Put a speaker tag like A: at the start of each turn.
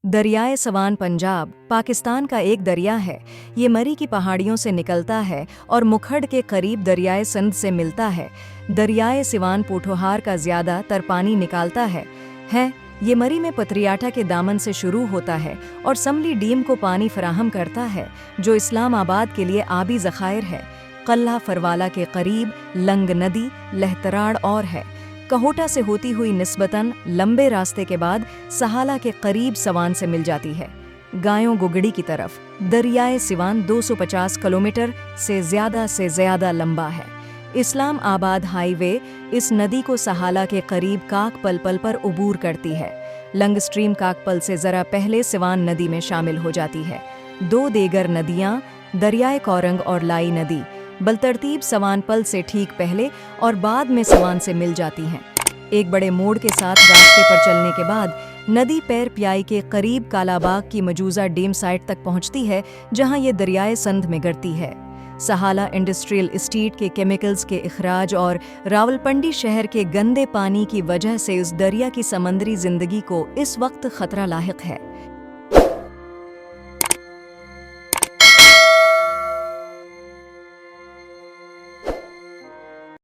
A: दरियाए सवान पंजाब, पाकिस्तान का एक दरिया है। ये मरी की पहाड़ियों से निकलता है और मुखर्ड के करीब दरियाए सिंध से मिलता है। दरियाए सिवान पोठोहार का ज़्यादातर पानी निकालता है। ये मरी में पत्रियाटा के दामन से शुरू होता है और समली डीम को पानी फराहम करता है, जो इस्लामाबाद के लिए आबी ज़खायर है। कल्ला फरवाला के करीब लंग नदी, लहतराड़ और है। कहोटा से होती हुई निस्बतन लंबे रास्ते के बाद सहाला के करीब सवान से मिल जाती है। गायों गुगड़ी की तरफ दरियाए सिवान 250 किलोमीटर से ज़्यादा लंबा है। इस्लाम आबाद हाईवे इस नदी को सहाला के करीब काकपलपल पर उबूर करती है। लंग स्ट्रीम काकपल से ज़रा पहले सिवान नदी में शामिल हो जाती है। दो देगर नदियाँ दरियाए कौरंग और लाई नदी बलतरतीब सवान पल से ठीक पहले और बाद में सवान से मिल जाती हैं। एक बड़े मोड़ के साथ रास्ते पर चलने के बाद नदी पैर प्याई के करीब कालाबाग की मजूजा डीम साइट तक पहुंचती है, जहां ये दरियाए संध में गिरती है। सहाला इंडस्ट्रियल एस्टेट के केमिकल्स के इखराज और रावलपिंडी शहर के गंदे पानी की वजह से उस दरिया की समंदरी जिंदगी को इस वक्त खतरा लाहिक है।